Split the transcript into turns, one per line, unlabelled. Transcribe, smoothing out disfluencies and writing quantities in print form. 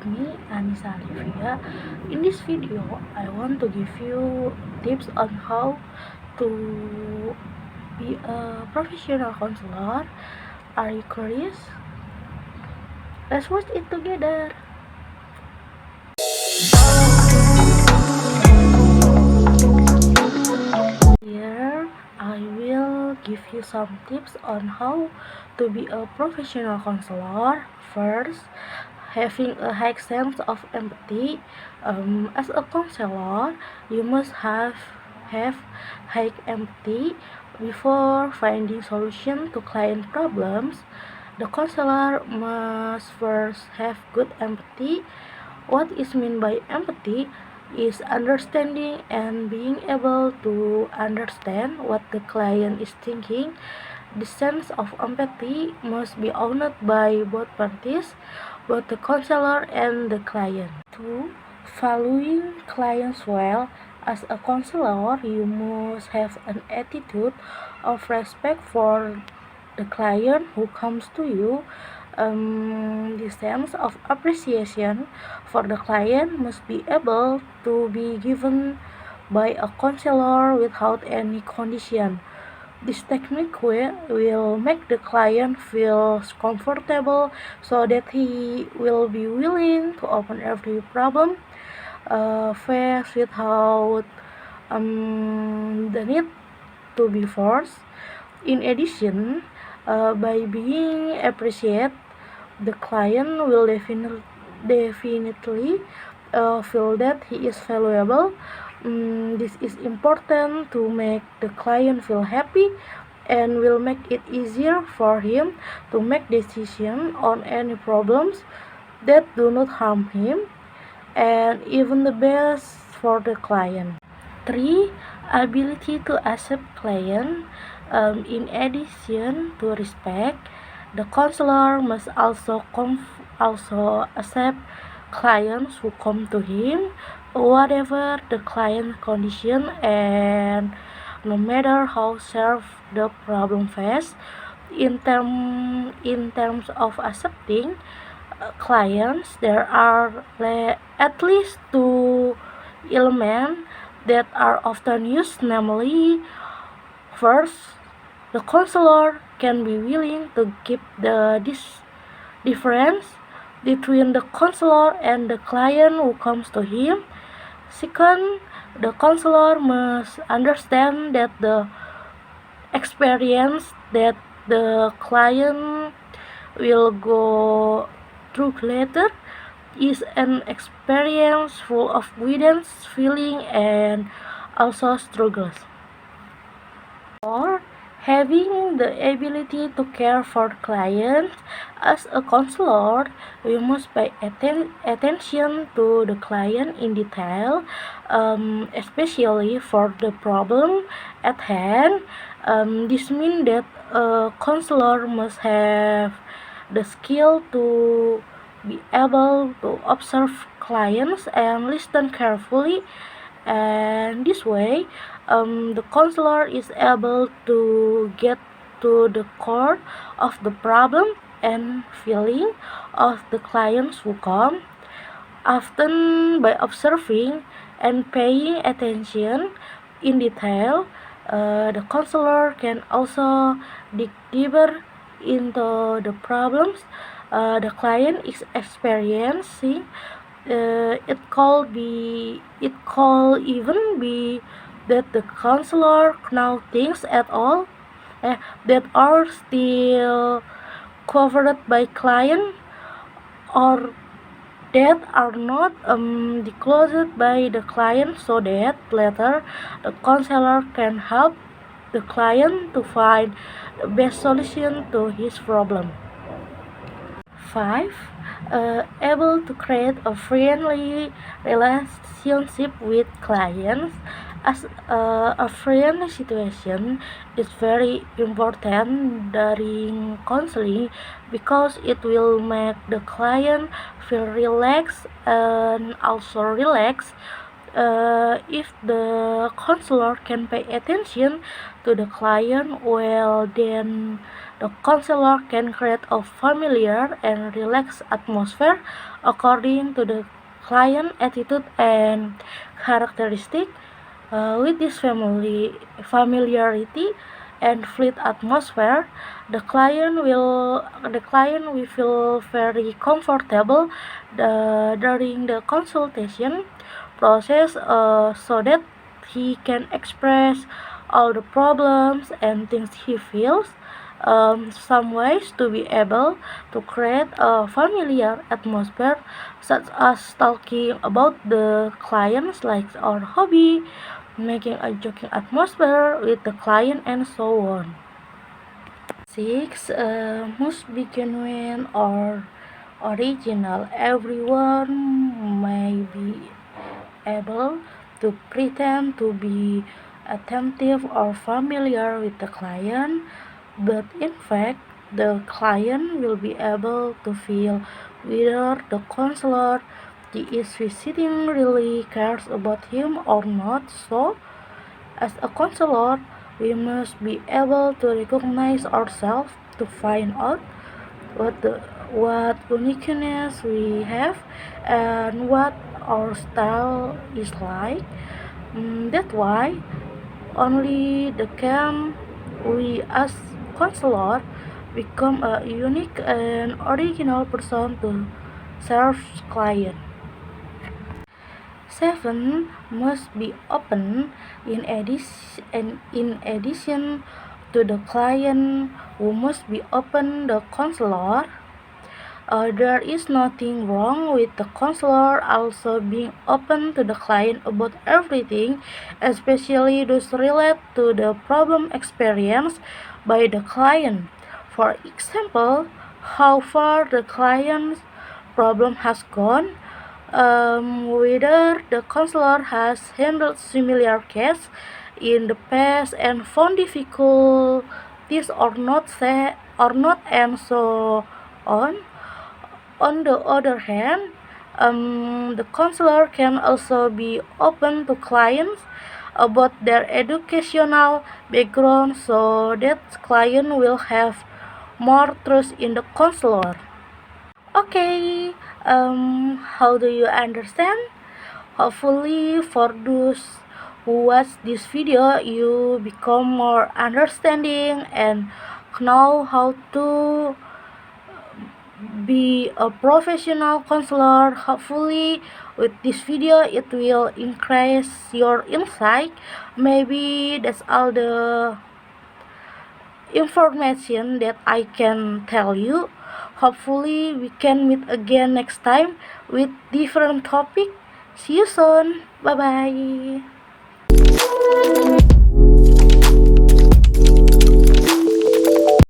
me, Anissa Olivia. In this video, I want to give you tips on how to be a professional counselor. Are you curious? Let's watch it together. Here, I will give you some tips on how to be a professional counselor. First, having a high sense of empathy. As a counselor, you must have high empathy before finding solution to client problems. The counselor must first have good empathy. What is meant by empathy is understanding and being able to understand what the client is thinking. The sense of empathy must be owned by both parties, both the counselor and the client. 2. Valuing clients well. As a counselor, you must have an attitude of respect for the client who comes to you. The sense of appreciation for the client must be able to be given by a counselor without any condition. This technique will make the client feel comfortable so that he will be willing to open every problem faced without the need to be forced. In addition, by being appreciated, the client will definitely feel that he is valuable. This is important to make the client feel happy and will make it easier for him to make decisions on any problems that do not harm him, and even the best for the client. 3. Ability to accept client. In addition to respect, the counselor must also accept clients who come to him, whatever the client condition and no matter how severe the problem faced. In terms of accepting clients, there are at least two elements that are often used, namely, first, the counselor can be willing to keep the difference between the counselor and the client who comes to him. Second, the counselor must understand that the experience that the client will go through later is an experience full of guidance, feeling, and also struggles. Or having the ability to care for clients. As a counselor, we must pay attention to the client in detail, especially for the problem at hand. This means that a counselor must have the skill to be able to observe clients and listen carefully, and this way the counselor is able to get to the core of the problem and feeling of the clients who come. Often by observing and paying attention in detail, the counselor can also dig deeper into the problems the client is experiencing. It could even be that the counselor now thinks at all that are still covered by client, or that are not disclosed by the client, so that later the counselor can help the client to find the best solution to his problem. 5. Able to create a friendly relationship with clients. As a friendly situation is very important during counseling because it will make the client feel relaxed and also relax. If the counselor can pay attention to the client well, then the counselor can create a familiar and relaxed atmosphere according to the client attitude and characteristic. With this familiarity and fluid atmosphere, the client will feel very comfortable during the consultation process, so that he can express all the problems and things he feels. Some ways to be able to create a familiar atmosphere, such as talking about the client's likes or hobby, making a joking atmosphere with the client, and so on. 6. Must be genuine or original. Everyone may be able to pretend to be attentive or familiar with the client, but in fact, the client will be able to feel whether the counselor he is visiting really cares about him or not. So, as a counselor, we must be able to recognize ourselves to find out what uniqueness we have and what our style is like. That's why only the can we as counselor become a unique and original person to serve client. 7. Must be open. In addition to the client who must be open, the counselor. There is nothing wrong with the counselor also being open to the client about everything, especially those related to the problem experienced by the client. For example, how far the client's problem has gone, whether the counselor has handled similar cases in the past and found difficulties or not, and so on. On the other hand, the counselor can also be open to clients about their educational background, so that client will have more trust in the counselor. Okay, how do you understand? Hopefully, for those who watch this video, you become more understanding and know how to be a professional counselor. Hopefully, with this video, it will increase your insight. Maybe that's all the information that I can tell you. Hopefully, we can meet again next time with different topic. See you soon. Bye bye.